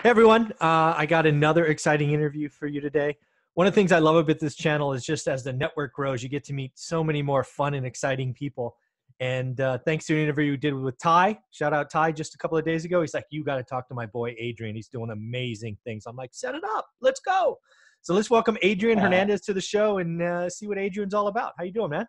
Hey everyone, I got another exciting interview for you today. One of the things I love about this channel is just as the network grows, you get to meet so many more fun and exciting people. And thanks to an interview you did with Ty, shout out Ty just a couple of days ago. He's like, you got to talk to my boy Adrian. He's doing amazing things. I'm like, set it up, let's go. So let's welcome Adrian Hernandez to the show and see what Adrian's all about. How you doing, man?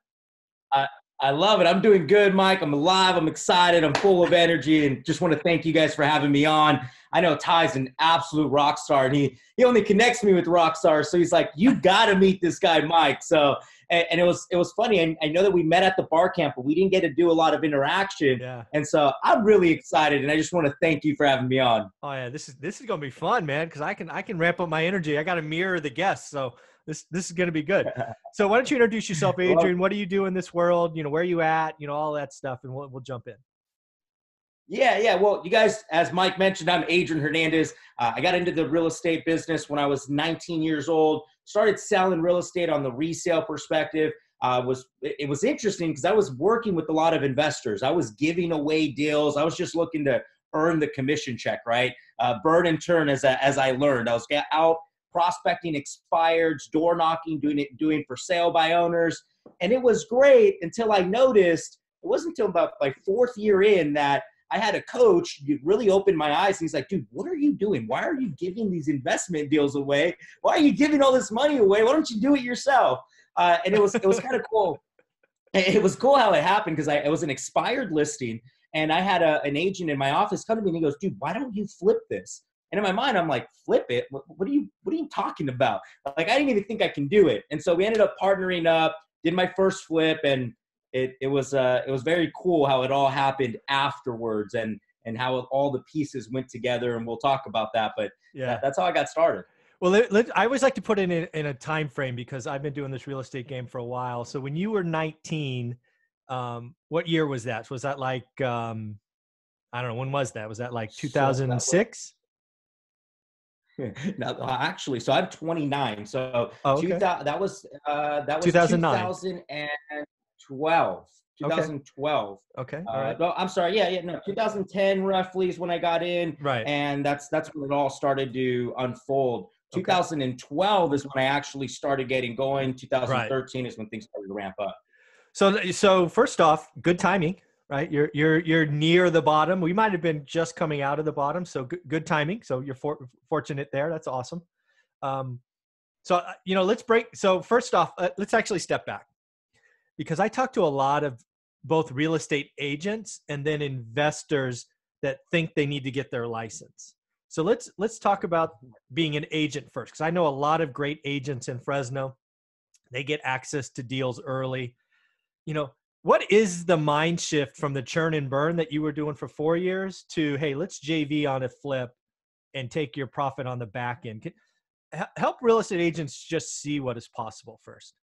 I, I love it. I'm doing good, Mike. I'm alive. I'm excited. I'm full of energy, and just want to thank you guys for having me on. I know Ty's an absolute rock star, and he only connects me with rock stars. So he's like, you got to meet this guy, Mike. So, and it was funny. And I know that we met at the bar camp, but we didn't get to do a lot of interaction. Yeah. And so I'm really excited, and I just want to thank you for having me on. Oh yeah, this is gonna be fun, man. Because I can ramp up my energy. I got to mirror the guests, so this is gonna be good. So why don't you introduce yourself, Adrian? What do you do in this world? You know, where are you at? You know, all that stuff, and we'll jump in. Yeah. Well, you guys, as Mike mentioned, I'm Adrian Hernandez. I got into the real estate business when I was 19 years old. Started selling real estate on the resale perspective. It was interesting because I was working with a lot of investors. I was giving away deals. I was just looking to earn the commission check, right? Burn and turn as I learned. I was out prospecting expireds, door knocking, doing for sale by owners. And it was great until I noticed, it wasn't until about my fourth year in that I had a coach really open my eyes. And he's like, dude, what are you doing? Why are you giving these investment deals away? Why are you giving all this money away? Why don't you do it yourself? And it was kind of cool. It was cool how it happened because it was an expired listing. And I had an agent in my office come to me and he goes, dude, why don't you flip this? And in my mind, I'm like, flip it? What are you talking about? Like, I didn't even think I can do it. And so we ended up partnering up, did my first flip, and it was very cool how it all happened afterwards and how all the pieces went together. And we'll talk about that. But yeah, that's how I got started. Well, I always like to put it in a time frame because I've been doing this real estate game for a while. So when you were 19, what year was that? Was that like, I don't know, when was that? Was that like 2006? No, actually, so I'm 29. So okay. that was 2009. 2012. 2012. Okay. All right. No, I'm sorry. Yeah. No, 2010 roughly is when I got in. Right. And that's when it all started to unfold. 2012 is when I actually started getting going. 2013 is when things started to ramp up. So first off, good timing, right? You're near the bottom. We might have been just coming out of the bottom. So good timing. So you're fortunate there. That's awesome. Let's break. So first off, let's actually step back because I talk to a lot of both real estate agents and then investors that think they need to get their license. So let's talk about being an agent first, because I know a lot of great agents in Fresno. They get access to deals early. You know, what is the mind shift from the churn and burn that you were doing for 4 years to, hey, let's JV on a flip and take your profit on the back end? Help real estate agents just see what is possible first.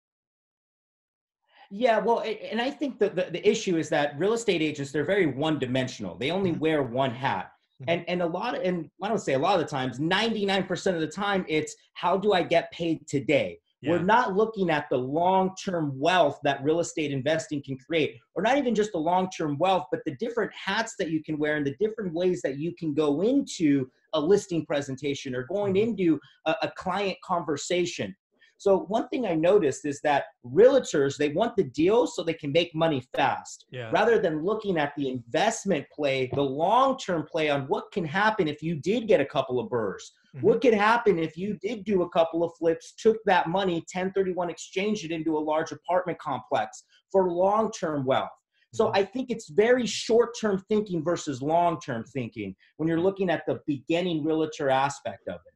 Yeah, well, and I think the issue is that real estate agents, they're very one-dimensional. They only wear one hat. And I don't say a lot of the times, 99% of the time, it's how do I get paid today? Yeah. We're not looking at the long-term wealth that real estate investing can create, or not even just the long-term wealth, but the different hats that you can wear and the different ways that you can go into a listing presentation or going into a client conversation. So one thing I noticed is that realtors, they want the deal so they can make money fast, rather than looking at the investment play, the long-term play on what can happen if you did get a couple of burrs. What could happen if you did do a couple of flips, took that money, 1031 exchanged it into a large apartment complex for long-term wealth. So I think it's very short-term thinking versus long-term thinking when you're looking at the beginning realtor aspect of it.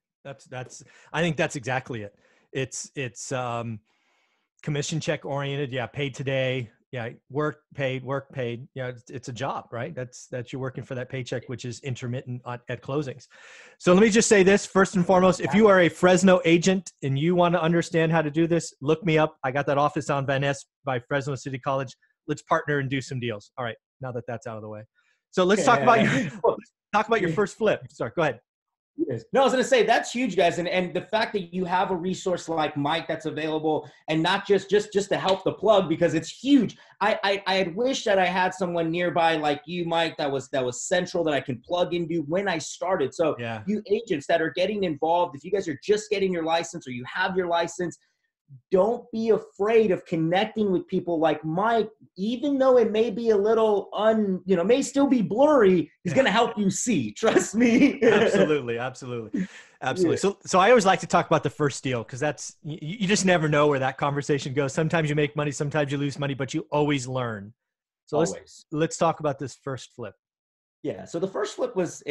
I think that's exactly it. It's commission check oriented. Yeah. Paid today. Yeah. Work paid. Yeah. It's a job, right? That's you're working for that paycheck, which is intermittent at closings. So let me just say this first and foremost, if you are a Fresno agent and you want to understand how to do this, look me up. I got that office on Van Ness by Fresno City College. Let's partner and do some deals. All right. Now that that's out of the way. So let's talk about your first flip. Sorry, go ahead. Yes. No, I was going to say that's huge, guys. And the fact that you have a resource like Mike that's available and not just to help the plug, because it's huge. I had wished that I had someone nearby like you, Mike, that was central that I can plug into when I started. So Yeah. you agents that are getting involved, if you guys are just getting your license or you have your license, don't be afraid of connecting with people like Mike, even though it may be a little may still be blurry. He's going to help you see. Trust me. Absolutely. Absolutely. Absolutely. Yeah. So I always like to talk about the first deal, because that's, you just never know where that conversation goes. Sometimes you make money, sometimes you lose money, but you always learn. So let's talk about this first flip. Yeah. So the first flip was,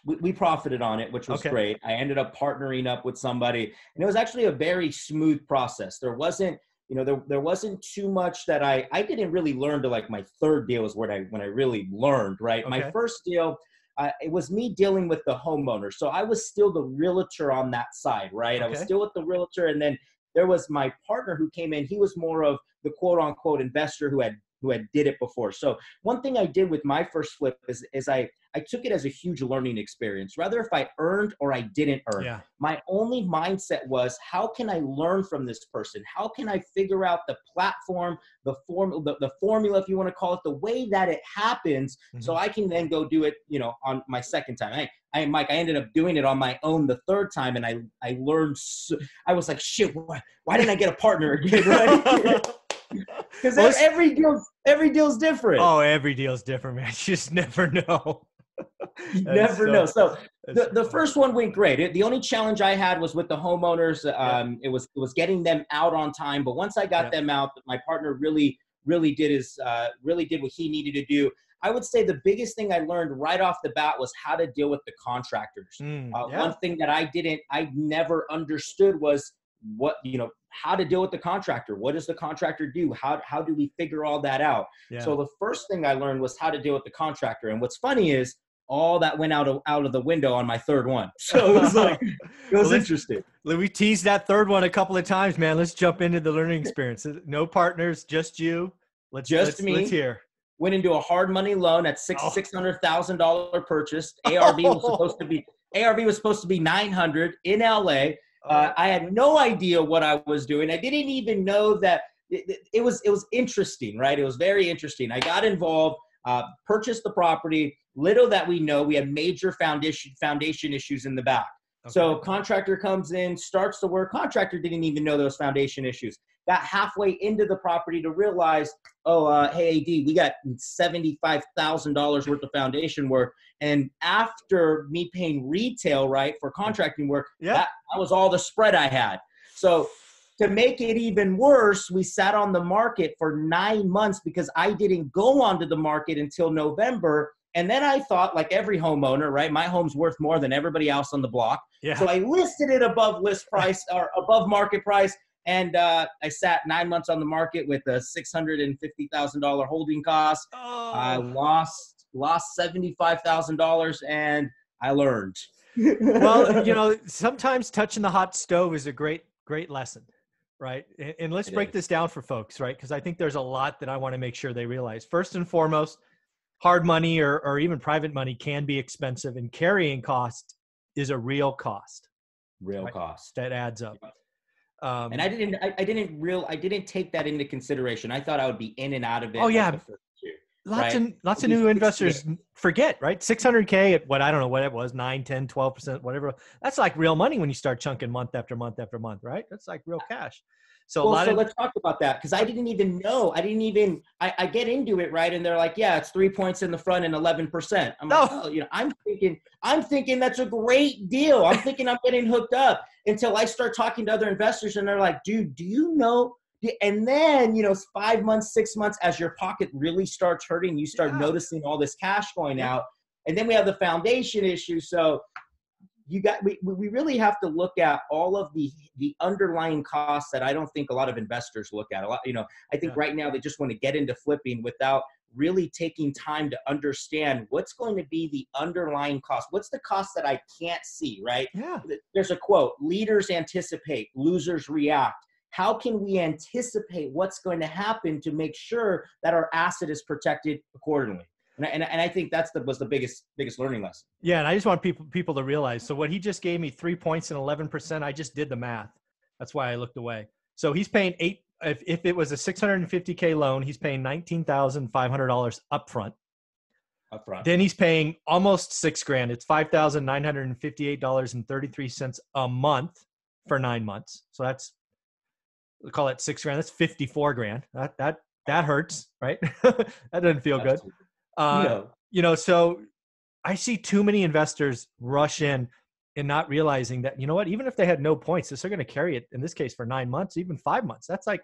we profited on it, which was great. I ended up partnering up with somebody, and it was actually a very smooth process. There wasn't, there wasn't too much that I didn't really learn to, like, my third deal is when I really learned, right? My first deal, it was me dealing with the homeowner. So I was still the realtor on that side, right? I was still with the realtor. And then there was my partner who came in. He was more of the quote unquote investor who had did it before. So one thing I did with my first flip is I took it as a huge learning experience. Rather if I earned or I didn't earn, my only mindset was, how can I learn from this person? How can I figure out the platform, the formula, if you want to call it, the way that it happens, so I can then go do it, on my second time. Mike, I ended up doing it on my own the third time, and I learned. I was like, shit, why didn't I get a partner again? Right? Because every deal's different. Oh, every deal's different, man. You just never know. You never know. So the first one went great. The only challenge I had was with the homeowners. It was getting them out on time. But once I got them out, my partner really did what he needed to do. I would say the biggest thing I learned right off the bat was how to deal with the contractors. One thing that I never understood was how to deal with the contractor. What does the contractor do? How do we figure all that out? So the first thing I learned was how to deal with the contractor. And what's funny is all that went out of the window on my third one. So it was like, it was interesting. We teased that third one a couple of times, man. Let's jump into the learning experience. No partners, just you. Let's hear. Went into a hard money loan at $600,000 purchase. ARV was supposed to be 900 in LA. I had no idea what I was doing. I didn't even know that it was interesting, right? It was very interesting. I got involved, purchased the property. Little that we know, we had major foundation issues in the back. So contractor comes in, starts the work. Contractor didn't even know those foundation issues. Got halfway into the property to realize, hey, AD, we got $75,000 worth of foundation work. And after me paying retail, right, for contracting work, that was all the spread I had. So to make it even worse, we sat on the market for 9 months because I didn't go onto the market until November. And then I thought, like every homeowner, right, my home's worth more than everybody else on the block. So I listed it above list price or above market price. And I sat 9 months on the market with a $650,000 holding cost. I lost $75,000, and I learned. Well, sometimes touching the hot stove is a great lesson, right? And let's break this down for folks, right? Because I think there's a lot that I want to make sure they realize. First and foremost, hard money or even private money can be expensive, and carrying cost is a real cost. Cost that adds up. And I didn't take that into consideration. I thought I would be in and out of it. Oh yeah. Like the first year, lots of new investors forget, right? 600K at what, I don't know what it was, 9, 10, 12%, whatever. That's like real money when you start chunking month after month after month, right? That's like real cash. So let's talk about that, because I didn't even know. I get into it, right? And they're like, yeah, it's 3 points in the front and 11%. I'm like, I'm thinking that's a great deal. I'm thinking I'm getting hooked up until I start talking to other investors, and they're like, dude, do you know? And then, 5 months, 6 months, as your pocket really starts hurting, you start noticing all this cash going out. And then we have the foundation issue. So we really have to look at all of the underlying costs that I don't think a lot of investors look at. I think right now they just want to get into flipping without really taking time to understand what's going to be the underlying cost. What's the cost that I can't see, right? There's a quote: leaders anticipate, losers react. How can we anticipate what's going to happen to make sure that our asset is protected accordingly? And I think was the biggest learning lesson. Yeah. And I just want people to realize, so what he just gave me 3 points and 11%, I just did the math. That's why I looked away. So he's paying if it was a $650K loan, he's paying $19,500 upfront. Then he's paying almost $6,000. It's $5,958.33 a month for 9 months. So that's, we call it $6,000. That's $54,000. That hurts, right? That doesn't feel good. So I see too many investors rush in and not realizing that, you know what, even if they had no points, they're going to carry it in this case for 9 months, even 5 months. That's like,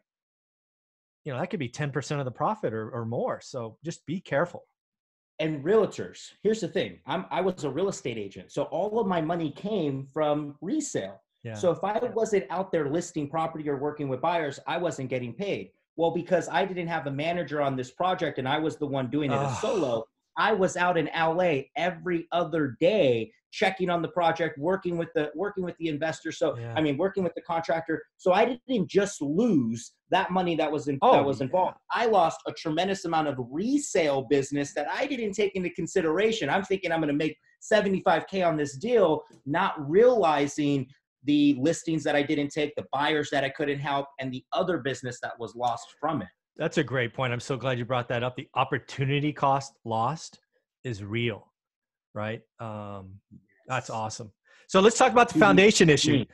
that could be 10% of the profit or more. So just be careful. And realtors, here's the thing. I was a real estate agent. So all of my money came from resale. Yeah. So if I wasn't out there listing property or working with buyers, I wasn't getting paid. Well, because I didn't have a manager on this project and I was the one doing it as solo, I was out in LA every other day checking on the project, working with the investor. So, working with the contractor. So I didn't just lose that money that was involved. I lost a tremendous amount of resale business that I didn't take into consideration. I'm thinking I'm going to make $75K on this deal, not realizing the listings that I didn't take, the buyers that I couldn't help, and the other business that was lost from it. That's a great point. I'm so glad you brought that up. The opportunity cost lost is real, right? That's awesome. So let's talk about the foundation issue.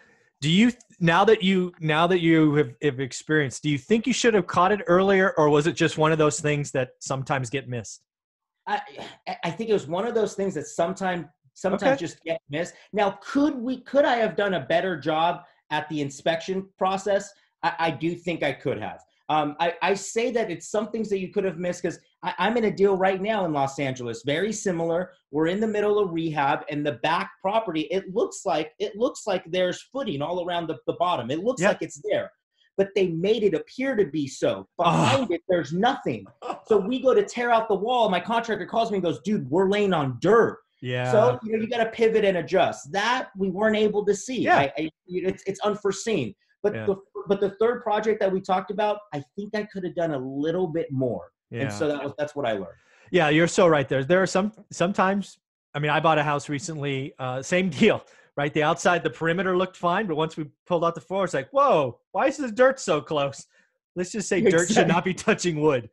Do you, now that you have experienced, do you think you should have caught it earlier, or was it just one of those things that sometimes get missed? I think it was one of those things that sometimes just get missed. Now, could I have done a better job at the inspection process? I do think I could have. I say that it's some things that you could have missed because I'm in a deal right now in Los Angeles, very similar. We're in the middle of rehab, and the back property, it looks like there's footing all around the bottom. It looks like it's there, but they made it appear to be so. Behind it, there's nothing. So we go to tear out the wall. My contractor calls me and goes, "Dude, we're laying on dirt." Yeah. So you got to pivot and adjust. That we weren't able to see. Yeah. It's unforeseen. But the third project that we talked about, I think I could have done a little bit more. Yeah. And so that's what I learned. Yeah, you're so right there. There are sometimes, I bought a house recently, same deal, right? The outside, the perimeter looked fine, but once we pulled out the floor, it's like, whoa, why is this dirt so close? Let's just say dirt should not be touching wood.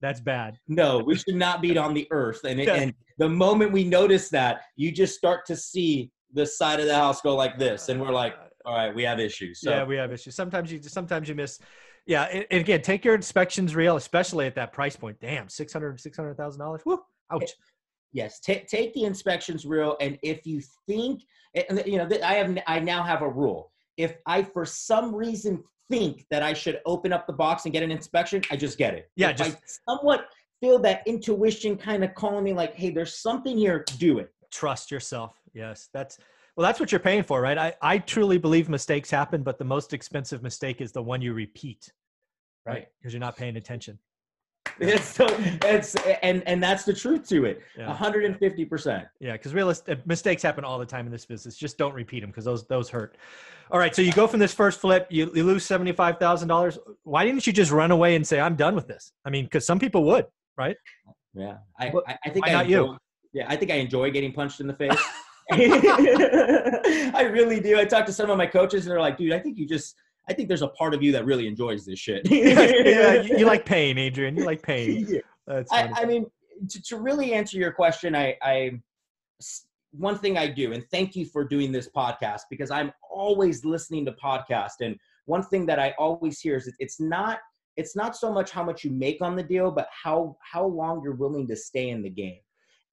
That's bad. No, we should not be on the earth. And the moment we notice that, you just start to see the side of the house go like this. And we're like, all right, we have issues. So. Yeah, we have issues. Sometimes you miss. Yeah. And again, take your inspections real, especially at that price point. Damn, $600,000. Woo, ouch. Yes. Take the inspections real. And if you think, I now have a rule. If I, for some reason, think that I should open up the box and get an inspection, I just get it. Yeah. I somewhat feel that intuition kind of calling me like, hey, there's something here, do it. Trust yourself. Yes. That's what you're paying for, right? I truly believe mistakes happen, but the most expensive mistake is the one you repeat, right? Because you're not paying attention. And that's the truth to it. 150%. Yeah. Because mistakes happen all the time in this business. Just don't repeat them because those hurt. All right. So you go from this first flip, you lose $75,000. Why didn't you just run away and say, I'm done with this? Because some people would, right? Yeah. I think why not you? Yeah. I think I enjoy getting punched in the face. I really do. I talk to some of my coaches and they're like, dude, I think there's a part of you that really enjoys this shit. You like pain, Adrian. You like pain. Yeah. That's funny. To really answer your question, one thing I do, and thank you for doing this podcast because I'm always listening to podcasts. And one thing that I always hear is it's not so much how much you make on the deal, but how long you're willing to stay in the game.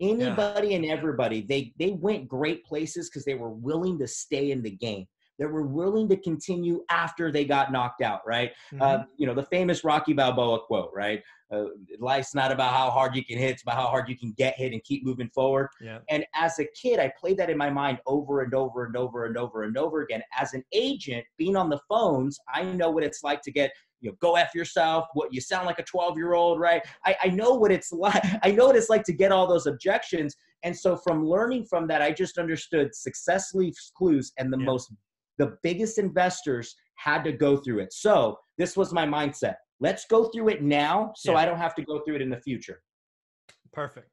Anybody and everybody, they went great places because they were willing to stay in the game. They were willing to continue after they got knocked out, right? Mm-hmm. The famous Rocky Balboa quote, right? Life's not about how hard you can hit, it's about how hard you can get hit and keep moving forward. Yeah. And as a kid, I played that in my mind over and over and over and over and over again. As an agent, being on the phones, I know what it's like to get go F yourself, what you sound like a 12-year-old, right? I know what it's like. I know what it's like to get all those objections. And so from learning from that, I just understood success leaves clues, and the biggest investors had to go through it. So this was my mindset. Let's go through it now so I don't have to go through it in the future. Perfect.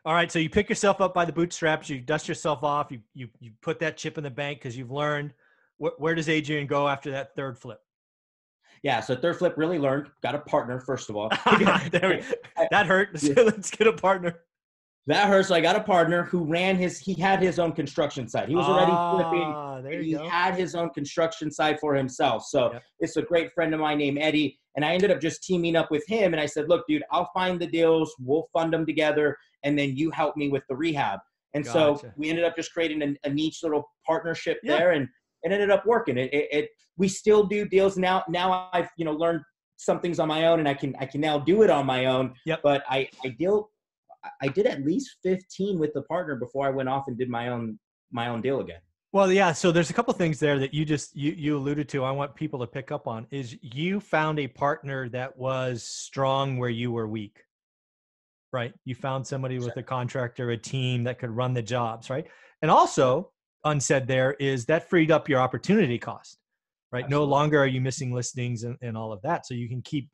All right. So you pick yourself up by the bootstraps, you dust yourself off, you put that chip in the bank because you've learned. Where does Adrian go after that third flip? Yeah. So third flip, really learned, got a partner, first of all. That hurt. Let's get a partner. That hurt. So I got a partner who he had his own construction site. He was already flipping. There And you he go. had his own construction site for himself. So Yep. it's a great friend of mine named Eddie. And I ended up just teaming up with him. And I said, look, dude, I'll find the deals. We'll fund them together. And then you help me with the rehab. And so we ended up just creating a niche little partnership there. And it ended up working. We still do deals now. Now I've, learned some things on my own, and I can now do it on my own. Yep. But I did at least 15 with the partner before I went off and did my own deal again. Well, yeah. So there's a couple of things there that you alluded to. I want people to pick up on is you found a partner that was strong where you were weak, right? You found somebody with a contractor, a team that could run the jobs, right? And also unsaid there is that freed up your opportunity cost, right? Absolutely. No longer are you missing listings and all of that. So you can keep,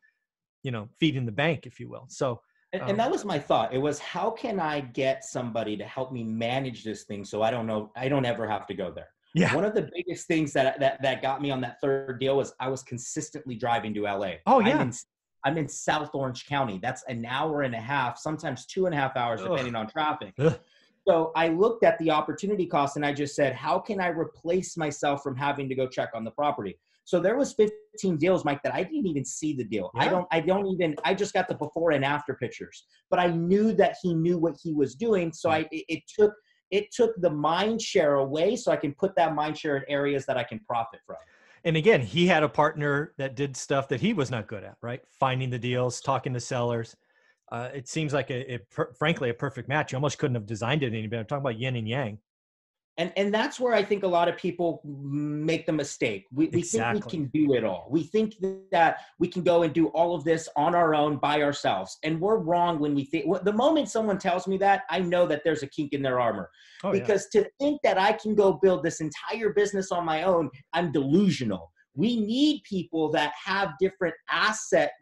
feeding the bank, if you will. So, and that was my thought. It was, how can I get somebody to help me manage this thing so I don't ever have to go there? Yeah. One of the biggest things that got me on that third deal was I was consistently driving to LA. Oh, yeah. I'm in South Orange County. That's an hour and a half, sometimes 2.5 hours, depending on traffic. Ugh. So I looked at the opportunity cost and I just said, how can I replace myself from having to go check on the property? So there was 15 deals, Mike, that I didn't even see the deal. Yeah. I just got the before and after pictures, but I knew that he knew what he was doing. So it took the mind share away so I can put that mind share in areas that I can profit from. And again, he had a partner that did stuff that he was not good at, right? Finding the deals, talking to sellers. It seems like frankly, a perfect match. You almost couldn't have designed it any better. I'm talking about yin and yang. And that's where I think a lot of people make the mistake. We think we can do it all. We think that we can go and do all of this on our own by ourselves. And we're wrong when we think. The moment someone tells me that, I know that there's a kink in their armor. Because to think that I can go build this entire business on my own, I'm delusional. We need people that have different asset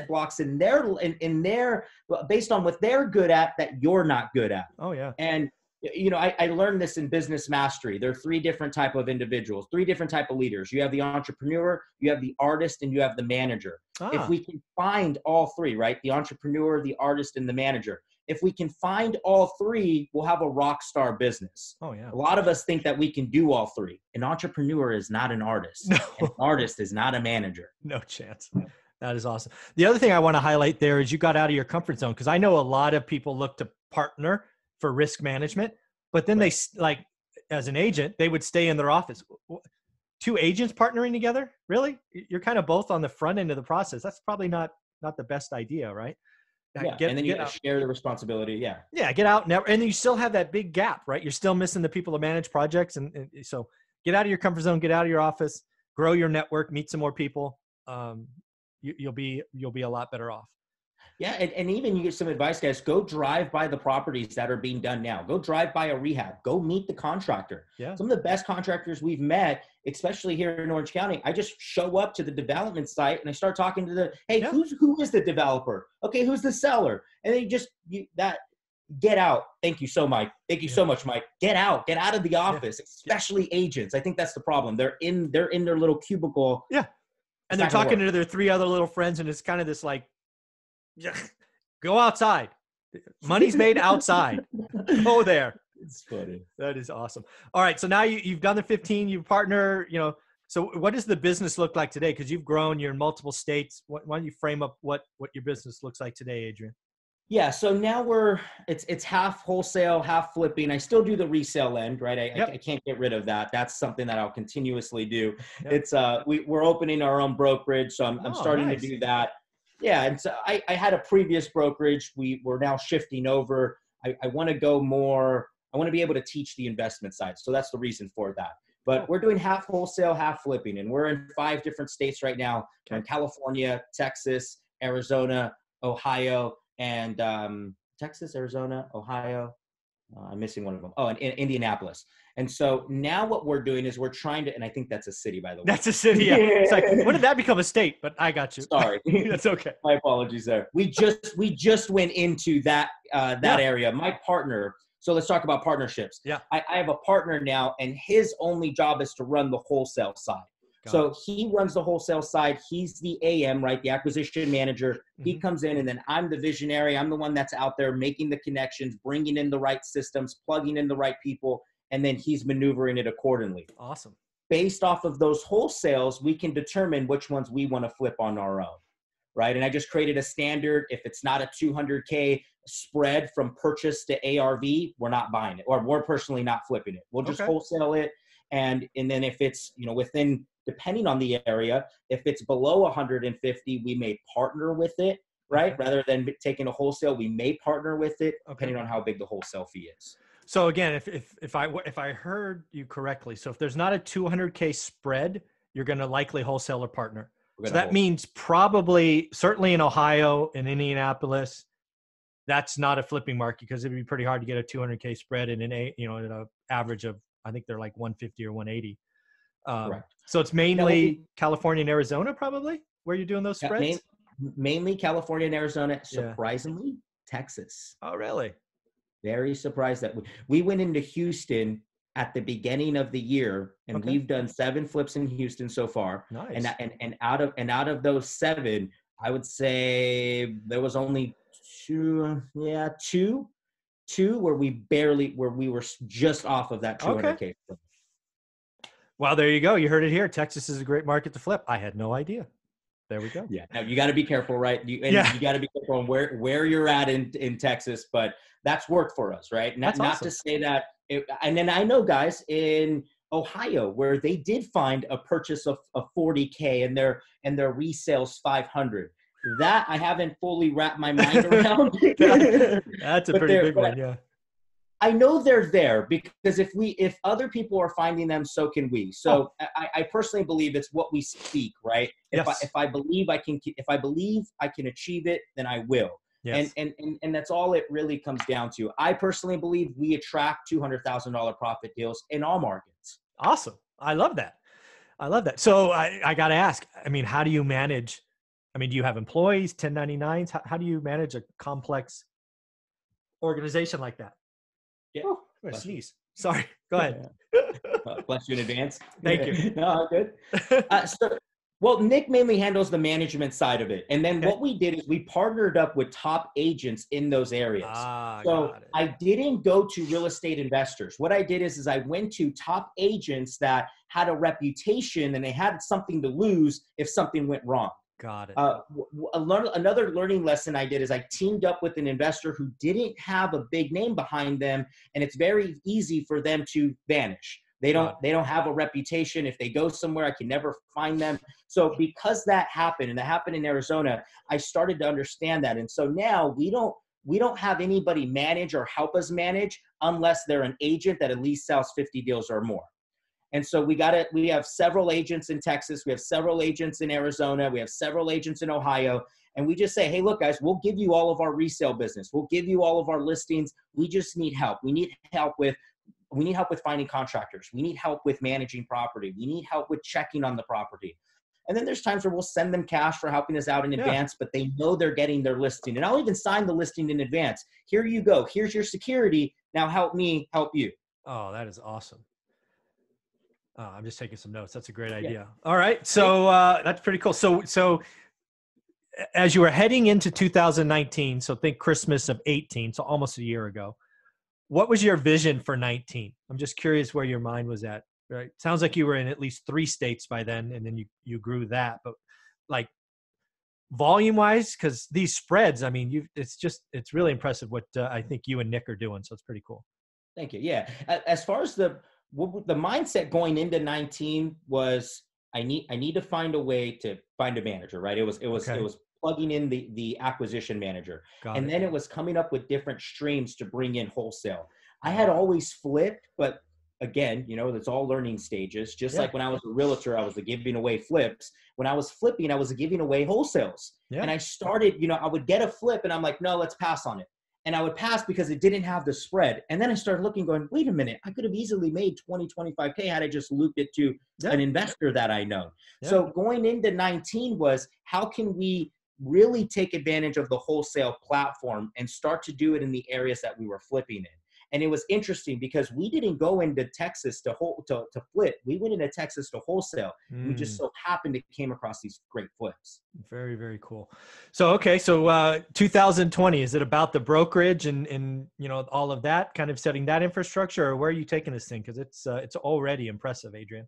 blocks in their based on what they're good at that you're not good at. Oh yeah. And I learned this in business mastery. There are 3 different type of individuals, 3 different type of leaders. You have the entrepreneur, you have the artist, and you have the manager. If we can find all 3, right? The entrepreneur, the artist, and the manager. If we can find all 3, we'll have a rock star business. Oh yeah. A lot of us think that we can do all 3. An entrepreneur is not an artist. No. An artist is not a manager. No chance. That is awesome. The other thing I want to highlight there is you got out of your comfort zone, because I know a lot of people look to partner for risk management, but then they, like, as an agent, they would stay in their office. 2 agents partnering together? Really? You're kind of both on the front end of the process. That's probably not the best idea, right? Yeah. And then you share the responsibility. Yeah. Yeah. Get out. And then you still have that big gap, right? You're still missing the people to manage projects. And so get out of your comfort zone, get out of your office, grow your network, meet some more people. You'll be a lot better off. Yeah. And even you get some advice, guys, go drive by the properties that are being done now. Go drive by a rehab, go meet the contractor. Yeah. Some of the best contractors we've met, especially here in Orange County, I just show up to the development site and I start talking to who is the developer? Okay. Who's the seller? And then get out. Thank you so much. Thank you so much, Mike. Get out of the office, especially agents. I think that's the problem. They're in their little cubicle. Yeah. And they're talking to their 3 other little friends, and it's kind of this like, go outside. Money's made outside. Go there. It's funny. That is awesome. All right. So now you've done the 15, you partner, so what does the business look like today? Because you've grown, you're in multiple states. Why don't you frame up what your business looks like today, Adrian? Yeah. So now it's half wholesale, half flipping. I still do the resale end, right? I can't get rid of that. That's something that I'll continuously do. Yep. It's we're opening our own brokerage. So I'm starting to do that. Yeah. And so I had a previous brokerage. We're now shifting over. I want to go more. I want to be able to teach the investment side. So that's the reason for that. But we're doing half wholesale, half flipping. And we're in 5 different states right now. We're in California, Texas, Arizona, Ohio, and Texas, Arizona, Ohio, I'm missing one of them. Oh, in Indianapolis. And so now what we're doing is we're trying to, and I think that's a city, by the way. That's a city. Yeah. It's like, when did that become a state? But I got you. Sorry. That's okay. My apologies there. We just went into that area. My partner. So let's talk about partnerships. Yeah. I have a partner now, and his only job is to run the wholesale side. So he runs the wholesale side. He's the AM, right? The acquisition manager. He comes in, and then I'm the visionary. I'm the one that's out there making the connections, bringing in the right systems, plugging in the right people, and then he's maneuvering it accordingly. Awesome. Based off of those wholesales, we can determine which ones we want to flip on our own, right? And I just created a standard. If it's not a 200K spread from purchase to ARV, we're not buying it, or we're personally not flipping it. We'll just wholesale it. And then if it's, within, depending on the area, if it's below 150, we may partner with it, right? Rather than taking a wholesale, we may partner with it, depending on how big the wholesale fee is. So again, if I heard you correctly, so if there's not a 200K spread, you're going to likely wholesale or partner. So that means probably, certainly in Ohio and Indianapolis, that's not a flipping market, because it'd be pretty hard to get a 200K spread in an average of, I think they're like 150 or 180. Correct. So it's mainly California and Arizona, probably, where you're doing those spreads? Mainly California and Arizona. Surprisingly, Texas. Oh, really? Very surprised that we went into Houston at the beginning of the year, and we've done 7 flips in Houston so far. Nice. And out of those 7, I would say there was only two where we were just off of that 200K. Well, there you go. You heard it here. Texas is a great market to flip. I had no idea. There we go. Yeah. Now you got to be careful, right? You got to be careful on where you're at in Texas, but that's worked for us, right? Not to say that. And then I know guys in Ohio where they did find a purchase of 40K and their resales 500. That I haven't fully wrapped my mind around. That's a pretty big one. Yeah. I know they're there, because if other people are finding them, so can we. So I personally believe it's what we speak, right? If I believe I can achieve it, then I will. Yes. And that's all it really comes down to. I personally believe we attract $200,000 profit deals in all markets. Awesome. I love that. So I got to ask, how do you manage? Do you have employees, 1099s? How do you manage a complex organization like that? Yeah. Oh, I'm gonna sneeze. Sorry. Go ahead. Bless you in advance. Thank you. No, good. Well, Nick mainly handles the management side of it. And then what we did is we partnered up with top agents in those areas. So I didn't go to real estate investors. What I did is I went to top agents that had a reputation and they had something to lose if something went wrong. Got it. Another learning lesson I did is I teamed up with an investor who didn't have a big name behind them, and it's very easy for them to vanish. They don't have a reputation. If they go somewhere, I can never find them. So because that happened, and that happened in Arizona, I started to understand that. And so now we don't have anybody manage or help us manage unless they're an agent that at least sells 50 deals or more. And so we have several agents in Texas. We have several agents in Arizona. We have several agents in Ohio. And we just say, hey, look, guys, we'll give you all of our resale business. We'll give you all of our listings. We just need help. We need help with finding contractors. We need help with managing property. We need help with checking on the property. And then there's times where we'll send them cash for helping us out in advance, but they know they're getting their listing. And I'll even sign the listing in advance. Here you go. Here's your security. Now help me help you. Oh, that is awesome. I'm just taking some notes. That's a great idea. All right. So that's pretty cool. So as you were heading into 2019, so think Christmas of 18, so almost a year ago, what was your vision for 19? I'm just curious where your mind was at, right? Sounds like you were in at least 3 states by then, and then you grew that, but like volume wise, because these spreads, it's really impressive what I think you and Nick are doing. So it's pretty cool. Thank you. Yeah. As far as the mindset going into 19 was, I need to find a way to find a manager, right? It was plugging in the acquisition manager. Then it was coming up with different streams to bring in wholesale. I had always flipped, but again, it's all learning stages. Just like when I was a realtor, I was giving away flips. When I was flipping, I was giving away wholesales. And I started, I would get a flip and I'm like, no, let's pass on it. and I would pass because it didn't have the spread. And then I started looking, going, wait a minute, I could have easily made 20, 25K had I just looped it to an investor that I know. So going into 19 was, how can we really take advantage of the wholesale platform and start to do it in the areas that we were flipping in? And it was interesting because we didn't go into Texas to flip. We went into Texas to wholesale. We just so happened to came across these great flips. Very, very cool. So, okay. So 2020, is it about the brokerage and all of that, kind of setting that infrastructure, or where are you taking this thing? Because it's already impressive, Adrian.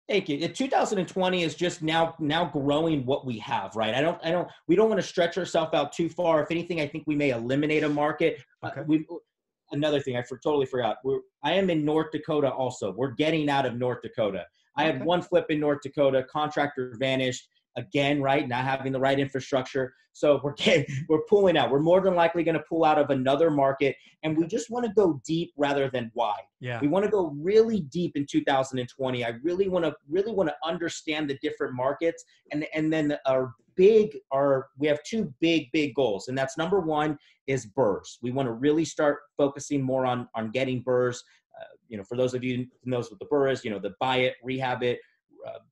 Thank you. 2020 is just now growing what we have, right? We don't want to stretch ourselves out too far. If anything, I think we may eliminate a market. Okay. Another thing I totally forgot. I am in North Dakota also. We're getting out of North Dakota. I had one flip in North Dakota. Contractor vanished again, right? Not having the right infrastructure. So we're pulling out. We're more than likely going to pull out of another market, and we just want to go deep rather than wide. Yeah. We want to go really deep in 2020. I really want to understand the different markets, and then we have two big goals, and that's number one is BRRRRs. We want to really start focusing more on getting BRRRRs. For those of you who knows what the BRRRR is, the buy it, rehab it,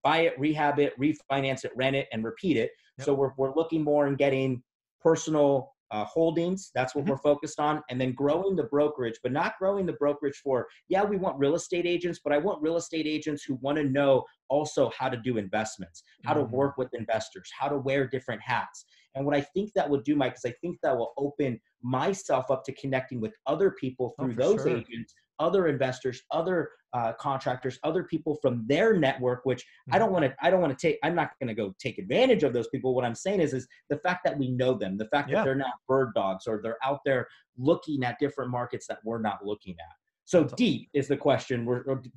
refinance it, rent it, and repeat it. Yep. So we're looking more in getting personal holdings. That's what we're focused on. And then growing the brokerage, but not growing the brokerage we want real estate agents, but I want real estate agents who want to know also how to do investments, how to work with investors, how to wear different hats. And what I think that would do, Mike, is I think that will open myself up to connecting with other people through those agents, other investors, other contractors, other people from their network, which I'm not going to go take advantage of those people. What I'm saying is the fact that we know them, the fact that they're not bird dogs, or they're out there looking at different markets that we're not looking at. So deep is the question.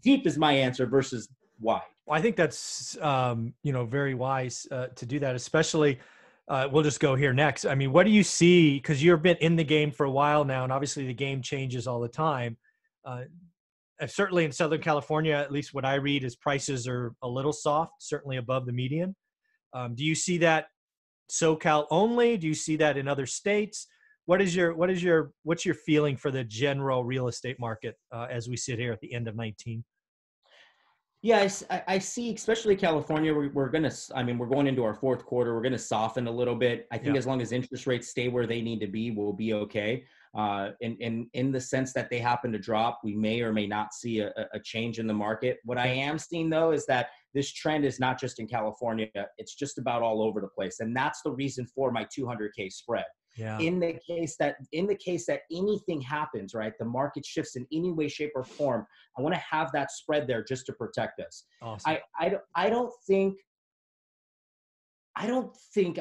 Deep is my answer versus wide. Well, I think that's, very wise to do that, especially we'll just go here next. I mean, what do you see? Because you've been in the game for a while now, and obviously the game changes all the time. Certainly in Southern California, at least what I read is prices are a little soft, certainly above the median. Do you see that SoCal only? Do you see that in other states? What's your feeling for the general real estate market as we sit here at the end of 19? Yeah, I see, especially California, we're going into our fourth quarter. We're going to soften a little bit. I think as long as interest rates stay where they need to be, we'll be okay. In the sense that they happen to drop, we may or may not see a change in the market. What I am seeing, though, is that this trend is not just in California. It's just about all over the place. And that's the reason for my 200K spread. Yeah. In the case that anything happens, right, the market shifts in any way, shape, or form, I want to have that spread there just to protect us. Awesome. I don't think I'm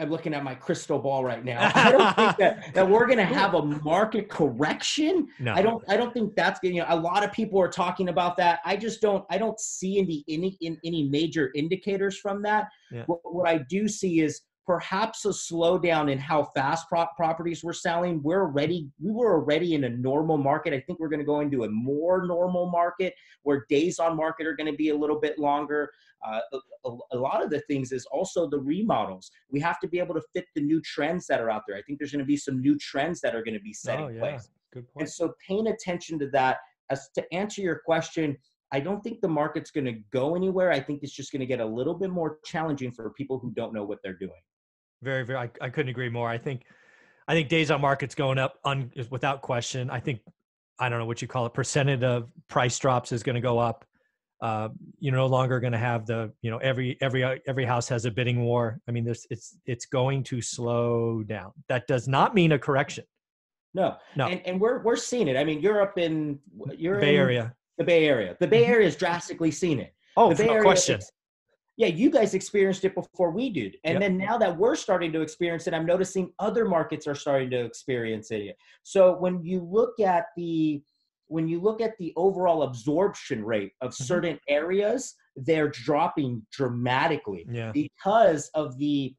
looking at my crystal ball right now. I don't think that we're going to have a market correction. No. I don't think that's going to, a lot of people are talking about that. I don't see any major indicators from that. Yeah. What I do see is perhaps a slowdown in how fast properties were selling. We were already in a normal market. I think we're going to go into a more normal market where days on market are going to be a little bit longer. A lot of the things is also the remodels. We have to be able to fit the new trends that are out there. I think there's going to be some new trends that are going to be set in place. Good point. And so paying attention to that, as to answer your question, I don't think the market's going to go anywhere. I think it's just going to get a little bit more challenging for people who don't know what they're doing. Very, very. I couldn't agree more. I think days on market's going up without question. I think, I don't know what you call it, percentage of price drops is going to go up. You're no longer going to have every house has a bidding war. I mean, it's going to slow down. That does not mean a correction. No. And we're seeing it. I mean, you're in the Bay Area. The Bay Area. The Bay Area has drastically seen it. Oh, no question. Yeah, you guys experienced it before we did. And then now that we're starting to experience it, I'm noticing other markets are starting to experience it. So when you look at the overall absorption rate of certain areas, they're dropping dramatically because of the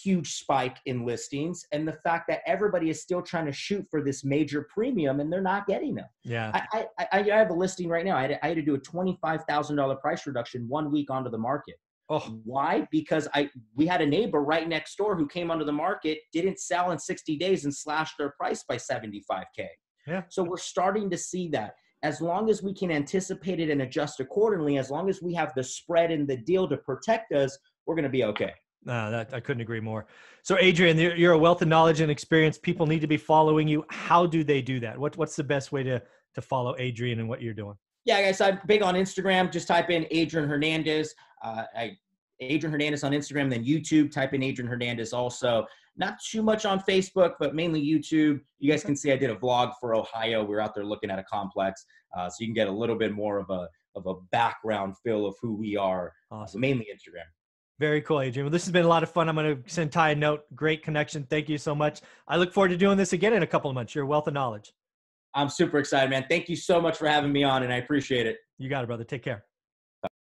huge spike in listings and the fact that everybody is still trying to shoot for this major premium and they're not getting them. Yeah. I have a listing right now. I had to do a $25,000 price reduction 1 week onto the market. Oh, Why? Because we had a neighbor right next door who came onto the market, didn't sell in 60 days and slashed their price by 75K. yeah. So we're starting to see that. As long as we can anticipate it and adjust accordingly, as long as we have the spread in the deal to protect us, we're going to be okay. That I couldn't agree more. So Adrian, you're a wealth of knowledge and experience. People need to be following you. How do they do that? What's the best way to follow Adrian and what you're doing? Yeah, guys, I'm big on Instagram. Just type in Adrian Hernandez. Adrian Hernandez on Instagram, then YouTube, type in Adrian Hernandez also. Not too much on Facebook, but mainly YouTube. You guys can see I did a vlog for Ohio. We were out there looking at a complex. So you can get a little bit more of a background feel of who we are. Awesome. Mainly Instagram. Very cool, Adrian. Well, this has been a lot of fun. I'm going to send Ty a note. Great connection. Thank you so much. I look forward to doing this again in a couple of months. You're a wealth of knowledge. I'm super excited, man. Thank you so much for having me on, and I appreciate it. You got it, brother. Take care.